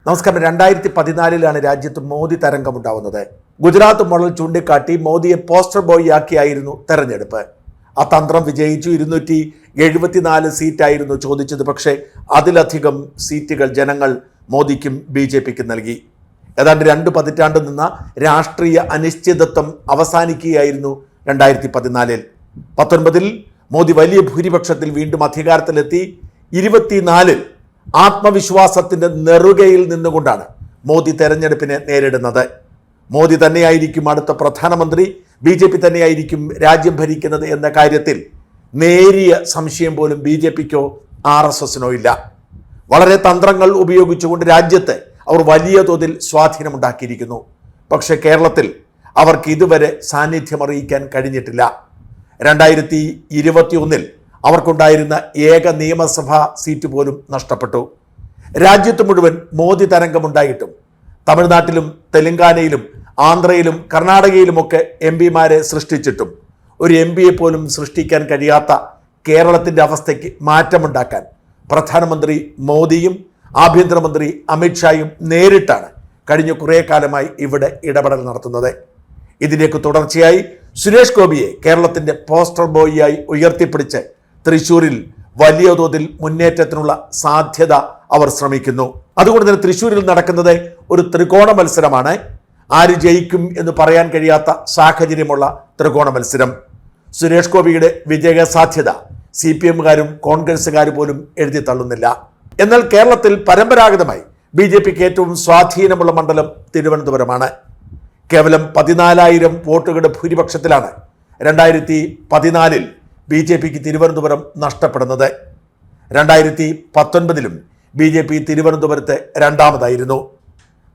നമസ്കാരം. 2014 രാജ്യത്ത് മോദി തരംഗമുണ്ടാവുന്നത്. ഗുജറാത്ത് മോഡൽ ചൂണ്ടിക്കാട്ടി മോദിയെ പോസ്റ്റർ ബോയ് ആക്കിയായിരുന്നു തെരഞ്ഞെടുപ്പ്. ആ തന്ത്രം വിജയിച്ചു. 274 സീറ്റായിരുന്നു ചോദിച്ചത്. പക്ഷേ അതിലധികം സീറ്റുകൾ ജനങ്ങൾ മോദിക്കും BJPക്കും നൽകി. ഏതാണ്ട് 2 പതിറ്റാണ്ട് നിന്ന രാഷ്ട്രീയ അനിശ്ചിതത്വം അവസാനിക്കുകയായിരുന്നു 2014. 19 മോദി വലിയ ഭൂരിപക്ഷത്തിൽ വീണ്ടും അധികാരത്തിലെത്തി. 24 ആത്മവിശ്വാസത്തിന്റെ നെറുകയിൽ നിന്നുകൊണ്ടാണ് മോദി തെരഞ്ഞെടുപ്പിനെ നേരിടുന്നത്. മോദി തന്നെയായിരിക്കും അടുത്ത പ്രധാനമന്ത്രി, BJP തന്നെയായിരിക്കും രാജ്യം ഭരിക്കുന്നത് എന്ന കാര്യത്തിൽ നേരിയ സംശയം പോലും BJPക്കോ RSSനോ ഇല്ല. വളരെ തന്ത്രങ്ങൾ ഉപയോഗിച്ചുകൊണ്ട് രാജ്യത്ത് അവർ വലിയ തോതിൽ സ്വാധീനമുണ്ടാക്കിയിരിക്കുന്നു. പക്ഷെ കേരളത്തിൽ അവർക്ക് ഇതുവരെ സാന്നിധ്യം അറിയിക്കാൻ കഴിഞ്ഞിട്ടില്ല. 2021 അവർക്കുണ്ടായിരുന്ന ഏക നിയമസഭാ സീറ്റ് പോലും നഷ്ടപ്പെട്ടു. രാജ്യത്ത് മുഴുവൻ മോദി തരംഗമുണ്ടായിട്ടും തമിഴ്നാട്ടിലും തെലങ്കാനയിലും ആന്ധ്രയിലും കർണാടകയിലുമൊക്കെ MP മാരെ സൃഷ്ടിച്ചിട്ടും ഒരു MP പോലും സൃഷ്ടിക്കാൻ കഴിയാത്ത കേരളത്തിൻ്റെ അവസ്ഥയ്ക്ക് മാറ്റമുണ്ടാക്കാൻ പ്രധാനമന്ത്രി മോദിയും ആഭ്യന്തരമന്ത്രി അമിത്ഷായും നേരിട്ടാണ് കഴിഞ്ഞ കുറേ കാലമായി ഇവിടെ ഇടപെടൽ നടത്തുന്നത്. ഇതിലേക്ക് തുടർച്ചയായി സുരേഷ് ഗോപിയെ കേരളത്തിൻ്റെ പോസ്റ്റർ ബോയിയായി ഉയർത്തിപ്പിടിച്ച് തൃശ്ശൂരിൽ വലിയ തോതിൽ മുന്നേറ്റത്തിനുള്ള സാധ്യത അവർ ശ്രമിക്കുന്നു. അതുകൊണ്ട് തന്നെ തൃശ്ശൂരിൽ നടക്കുന്നത് ഒരു ത്രികോണ മത്സരമാണ്. ആര് ജയിക്കും എന്ന് പറയാൻ കഴിയാത്ത സാഹചര്യമുള്ള ത്രികോണ മത്സരം. സുരേഷ് ഗോപിയുടെ വിജയ സാധ്യത CPMകാരും കോൺഗ്രസുകാരും പോലും എഴുതി തള്ളുന്നില്ല. എന്നാൽ കേരളത്തിൽ പരമ്പരാഗതമായി BJPക്ക് ഏറ്റവും സ്വാധീനമുള്ള മണ്ഡലം തിരുവനന്തപുരമാണ്. കേവലം 14,000 വോട്ടുകളുടെ ഭൂരിപക്ഷത്തിലാണ് 2014 BJPക്ക് തിരുവനന്തപുരം നഷ്ടപ്പെടുന്നത്. 2019 BJP തിരുവനന്തപുരത്ത് രണ്ടാമതായിരുന്നു.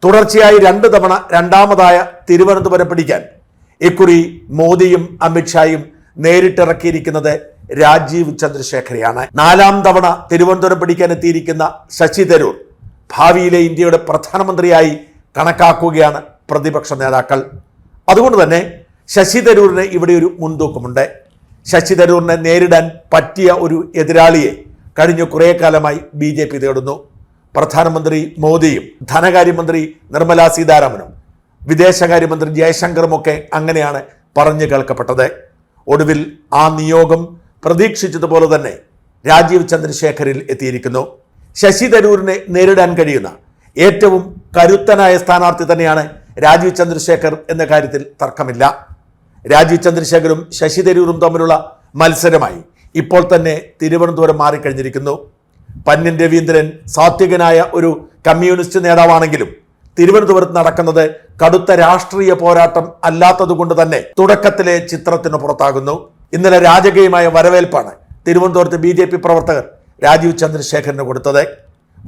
തുടർച്ചയായി 2 തവണ രണ്ടാമതായ തിരുവനന്തപുരം പിടിക്കാൻ ഇക്കുറി മോദിയും അമിത്ഷായും നേരിട്ടിറക്കിയിരിക്കുന്നത് രാജീവ് ചന്ദ്രശേഖരെയാണ്. 4ാം തവണ തിരുവനന്തപുരം പിടിക്കാൻ എത്തിയിരിക്കുന്ന ശശി തരൂർ ഭാവിയിലെ ഇന്ത്യയുടെ പ്രധാനമന്ത്രിയായി കണക്കാക്കുകയാണ് പ്രതിപക്ഷ നേതാക്കൾ. അതുകൊണ്ട് തന്നെ ശശി തരൂരിന് ഇവിടെ ഒരു മുൻതൂക്കമുണ്ട്. ശശി തരൂരിനെ നേരിടാൻ പറ്റിയ ഒരു എതിരാളിയെ കഴിഞ്ഞ കുറേ കാലമായി BJP തേടുന്നു. പ്രധാനമന്ത്രി മോദിയും ധനകാര്യമന്ത്രി നിർമ്മല സീതാരാമനും വിദേശകാര്യമന്ത്രി ജയശങ്കറുമൊക്കെ അങ്ങനെയാണ് പറഞ്ഞു കേൾക്കപ്പെട്ടത്. ഒടുവിൽ ആ നിയോഗം പ്രതീക്ഷിച്ചതുപോലെ തന്നെ രാജീവ് ചന്ദ്രശേഖറിൽ എത്തിയിരിക്കുന്നു. ശശി തരൂരിനെ നേരിടാൻ കഴിയുന്ന ഏറ്റവും കരുത്തനായ സ്ഥാനാർത്ഥി തന്നെയാണ് രാജീവ് ചന്ദ്രശേഖർ എന്ന കാര്യത്തിൽ തർക്കമില്ല. രാജീവ് ചന്ദ്രശേഖരും ശശി തരൂരും തമ്മിലുള്ള മത്സരമായി ഇപ്പോൾ തന്നെ തിരുവനന്തപുരം മാറിക്കഴിഞ്ഞിരിക്കുന്നു. പന്ന്യൻ രവീന്ദ്രൻ സാത്വികനായ ഒരു കമ്മ്യൂണിസ്റ്റ് നേതാവാണെങ്കിലും തിരുവനന്തപുരത്ത് നടക്കുന്നത് കടുത്ത രാഷ്ട്രീയ പോരാട്ടം അല്ലാത്തതുകൊണ്ട് തന്നെ തുടക്കത്തിലെ ചിത്രത്തിന് പുറത്താകുന്നു. ഇന്നലെ രാജകീയമായ വരവേൽപ്പാണ് തിരുവനന്തപുരത്ത് BJP പ്രവർത്തകർ രാജീവ് ചന്ദ്രശേഖറിന് കൊടുത്തത്.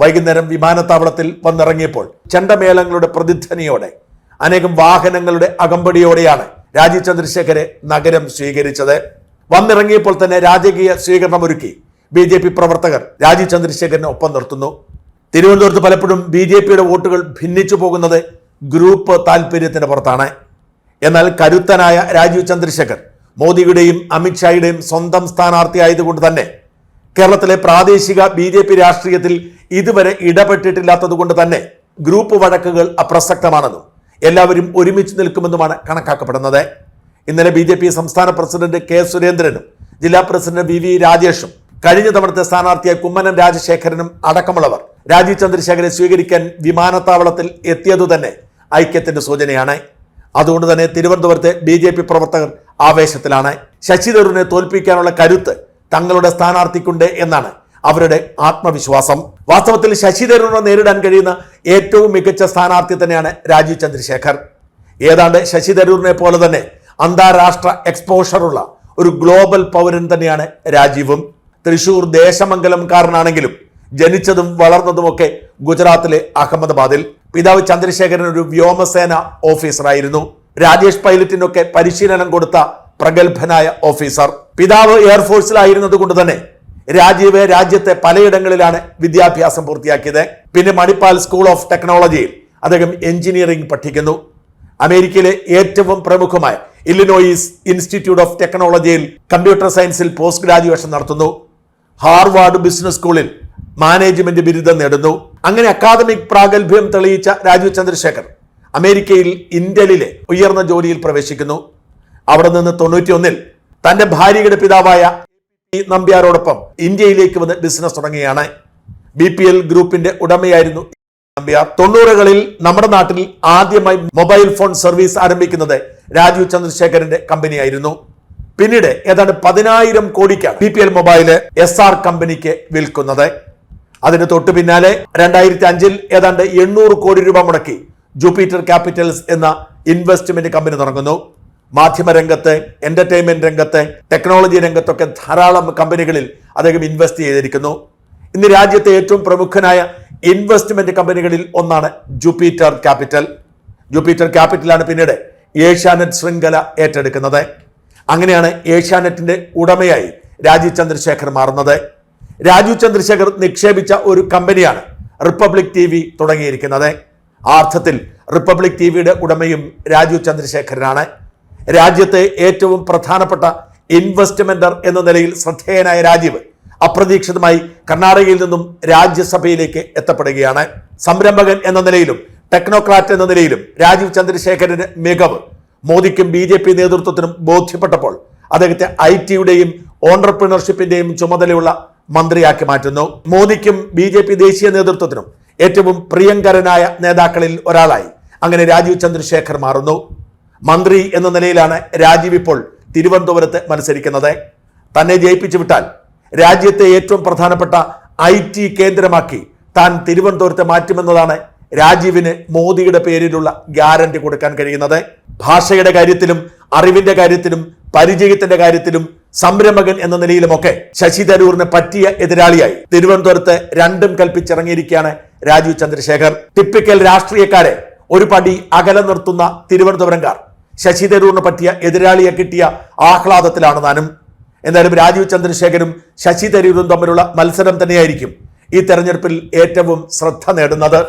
വൈകുന്നേരം വിമാനത്താവളത്തിൽ വന്നിറങ്ങിയപ്പോൾ ചെണ്ടമേളങ്ങളുടെ പ്രതിധ്വനിയോടെ അനേകം വാഹനങ്ങളുടെ അകമ്പടിയോടെയാണ് രാജീവ് ചന്ദ്രശേഖരെ നഗരം സ്വീകരിച്ചത്. വന്നിറങ്ങിയപ്പോൾ തന്നെ രാജകീയ സ്വീകരണം ഒരുക്കി BJP പ്രവർത്തകർ രാജീവ് ചന്ദ്രശേഖരനെ ഒപ്പം നിർത്തുന്നു. തിരുവനന്തപുരത്ത് പലപ്പോഴും BJPയുടെ വോട്ടുകൾ ഭിന്നിച്ചു പോകുന്നത് ഗ്രൂപ്പ് താല്പര്യത്തിന് പുറത്താണ്. എന്നാൽ കരുത്തനായ രാജീവ് ചന്ദ്രശേഖർ മോദിയുടെയും അമിത്ഷായുടെയും സ്വന്തം സ്ഥാനാർത്ഥി ആയതുകൊണ്ട് തന്നെ കേരളത്തിലെ പ്രാദേശിക BJP രാഷ്ട്രീയത്തിൽ ഇതുവരെ ഇടപെട്ടിട്ടില്ലാത്തത് കൊണ്ട് തന്നെ ഗ്രൂപ്പ് വഴക്കുകൾ അപ്രസക്തമാണെന്നും എല്ലാവരും ഒരുമിച്ച് നിൽക്കുമെന്നുമാണ് കണക്കാക്കപ്പെടുന്നത്. ഇന്നലെ BJP സംസ്ഥാന പ്രസിഡന്റ് K സുരേന്ദ്രനും ജില്ലാ പ്രസിഡന്റ് VV രാജേഷും കഴിഞ്ഞ തവണത്തെ സ്ഥാനാർത്ഥിയായ കുമ്മനം രാജശേഖരനും അടക്കമുള്ളവർ രാജീവ് ചന്ദ്രശേഖരെ സ്വീകരിക്കാൻ വിമാനത്താവളത്തിൽ എത്തിയതു തന്നെ ഐക്യത്തിന്റെ സൂചനയാണ്. അതുകൊണ്ട് തന്നെ തിരുവനന്തപുരത്തെ BJP പ്രവർത്തകർ ആവേശത്തിലാണ്. ശശി തരൂരിനെ തോൽപ്പിക്കാനുള്ള കരുത്ത് തങ്ങളുടെ സ്ഥാനാർത്ഥിക്കുണ്ട് എന്നാണ് അവരുടെ ആത്മവിശ്വാസം. വാസ്തവത്തിൽ ശശി തരൂരിനെ നേരിടാൻ കഴിയുന്ന ഏറ്റവും മികച്ച സ്ഥാനാർത്ഥി തന്നെയാണ് രാജീവ് ചന്ദ്രശേഖർ. ഏതാണ്ട് ശശി തരൂരിനെ പോലെ തന്നെ അന്താരാഷ്ട്ര എക്സ്പോഷറുള്ള ഒരു ഗ്ലോബൽ പൗരൻ തന്നെയാണ് രാജീവും. തൃശൂർ ദേശമംഗലംകാരനാണെങ്കിലും ജനിച്ചതും വളർന്നതുമൊക്കെ ഗുജറാത്തിലെ അഹമ്മദാബാദിൽ. പിതാവ് ചന്ദ്രശേഖരൻ ഒരു വ്യോമസേന ഓഫീസറായിരുന്നു. രാജേഷ് പൈലറ്റിനൊക്കെ പരിശീലനം കൊടുത്ത പ്രഗത്ഭനായ ഓഫീസർ. പിതാവ് എയർഫോഴ്സിലായിരുന്നത് കൊണ്ട് തന്നെ രാജീവ് രാജ്യത്തെ പലയിടങ്ങളിലാണ് വിദ്യാഭ്യാസം പൂർത്തിയാക്കിയത്. പിന്നെ മണിപ്പാൽ സ്കൂൾ ഓഫ് ടെക്നോളജിയിൽ അദ്ദേഹം എഞ്ചിനീയറിംഗ് പഠിക്കുന്നു. അമേരിക്കയിലെ ഏറ്റവും പ്രമുഖമായ ഇല്ലിനോയിസ് ഇൻസ്റ്റിറ്റ്യൂട്ട് ഓഫ് ടെക്നോളജിയിൽ കമ്പ്യൂട്ടർ സയൻസിൽ പോസ്റ്റ് ഗ്രാജുവേഷൻ നടത്തുന്നു. ഹാർവാർഡ് ബിസിനസ് സ്കൂളിൽ മാനേജ്മെന്റ് ബിരുദം നേടുന്നു. അങ്ങനെ അക്കാദമിക് പ്രാഗൽഭ്യം തെളിയിച്ച രാജീവ് ചന്ദ്രശേഖർ അമേരിക്കയിൽ ഇന്റലിലെ ഉയർന്ന ജോലിയിൽ പ്രവേശിക്കുന്നു. അവിടെ നിന്ന് 91-ൽ തന്റെ ഭാര്യയുടെ പിതാവായ നമ്പ്യാരോടൊപ്പം ഇന്ത്യയിലേക്ക് വന്ന് ബിസിനസ് തുടങ്ങുകയാണ്. BPL ഗ്രൂപ്പിന്റെ ഉടമയായിരുന്നു നമ്പ്യാർ. 90-കളിൽ നമ്മുടെ നാട്ടിൽ ആദ്യമായി മൊബൈൽ ഫോൺ സർവീസ് ആരംഭിക്കുന്നത് രാജീവ് ചന്ദ്രശേഖരന്റെ കമ്പനിയായിരുന്നു. പിന്നീട് ഏതാണ്ട് 10,000 കോടിക്കാണ് BPL മൊബൈല് SR കമ്പനിക്ക് വിൽക്കുന്നത്. അതിന് തൊട്ടു പിന്നാലെ 2005-ൽ ഏതാണ്ട് 800 കോടി രൂപ മുടക്കി ജൂപ്പിറ്റർ ക്യാപിറ്റൽസ് എന്ന ഇൻവെസ്റ്റ്മെന്റ് കമ്പനി തുടങ്ങുന്നു. മാധ്യമരംഗത്ത്, എന്റർടൈൻമെന്റ് രംഗത്ത്, ടെക്നോളജി രംഗത്തൊക്കെ ധാരാളം കമ്പനികളിൽ അദ്ദേഹം ഇൻവെസ്റ്റ് ചെയ്തിരിക്കുന്നു. ഇന്ന് രാജ്യത്തെ ഏറ്റവും പ്രമുഖനായ ഇൻവെസ്റ്റ്മെന്റ് കമ്പനികളിൽ ഒന്നാണ് ജൂപ്പിറ്റർ ക്യാപിറ്റൽ. ജൂപ്പിറ്റർ ക്യാപിറ്റലാണ് പിന്നീട് ഏഷ്യാനെറ്റ് ശൃംഖല ഏറ്റെടുക്കുന്നത്. അങ്ങനെയാണ് ഏഷ്യാനെറ്റിന്റെ ഉടമയായി രാജീവ് ചന്ദ്രശേഖർ മാറുന്നത്. രാജീവ് ചന്ദ്രശേഖർ നിക്ഷേപിച്ച ഒരു കമ്പനിയാണ് റിപ്പബ്ലിക് TV തുടങ്ങിയിരിക്കുന്നത്. ആ അർത്ഥത്തിൽ റിപ്പബ്ലിക് TVയുടെ ഉടമയും രാജീവ് ചന്ദ്രശേഖരനാണ്. രാജ്യത്തെ ഏറ്റവും പ്രധാനപ്പെട്ട ഇൻവെസ്റ്റ്മെന്റർ എന്ന നിലയിൽ ശ്രദ്ധേയനായ രാജീവ് അപ്രതീക്ഷിതമായി കർണാടകയിൽ നിന്നും രാജ്യസഭയിലേക്ക് എത്തപ്പെടുകയാണ്. സംരംഭകൻ എന്ന നിലയിലും ടെക്നോക്രാറ്റ് എന്ന നിലയിലും രാജീവ് ചന്ദ്രശേഖരന്റെ മികവ് മോദിക്കും BJP നേതൃത്വത്തിനും ബോധ്യപ്പെട്ടപ്പോൾ അദ്ദേഹത്തെ IT-യുടെയും ഓണ്ടർപ്രണർഷിപ്പിന്റെയും ചുമതലയുള്ള മന്ത്രിയാക്കി മാറ്റുന്നു. മോദിക്കും BJP ദേശീയ നേതൃത്വത്തിനും ഏറ്റവും പ്രിയങ്കരനായ നേതാക്കളിൽ ഒരാളായി അങ്ങനെ രാജീവ് ചന്ദ്രശേഖർ മാറുന്നു. മന്ത്രി എന്ന നിലയിലാണ് രാജീവ് ഇപ്പോൾ തിരുവനന്തപുരത്ത് മത്സരിക്കുന്നത്. തന്നെ ജയിപ്പിച്ചു വിട്ടാൽ രാജ്യത്തെ ഏറ്റവും പ്രധാനപ്പെട്ട IT കേന്ദ്രമാക്കി താൻ തിരുവനന്തപുരത്തെ മാറ്റുമെന്നതാണ് രാജീവിന് മോദിയുടെ പേരിലുള്ള ഗ്യാരണ്ടി കൊടുക്കാൻ കഴിയുന്നത്. ഭാഷയുടെ കാര്യത്തിലും അറിവിന്റെ കാര്യത്തിലും പരിചയത്തിന്റെ കാര്യത്തിലും സംരംഭകൻ എന്ന നിലയിലുമൊക്കെ ശശി തരൂരിന് പറ്റിയ എതിരാളിയായി തിരുവനന്തപുരത്ത് രണ്ടും കൽപ്പിച്ചിറങ്ങിയിരിക്കുകയാണ് രാജീവ് ചന്ദ്രശേഖർ. ടിപ്പിക്കൽ രാഷ്ട്രീയക്കാരെ ഒരു പടി അകലെ നിർത്തുന്ന തിരുവനന്തപുരംകാർ ശശി തരൂരിന് പറ്റിയ എതിരാളിയെ കിട്ടിയ ആഹ്ലാദത്തിലാണ് താനും. എന്നാലും രാജീവ് ചന്ദ്രശേഖരും ശശി തരൂരും തമ്മിലുള്ള മത്സരം തന്നെയായിരിക്കും ഈ തെരഞ്ഞെടുപ്പിൽ ഏറ്റവും ശ്രദ്ധ നേടുന്നത്.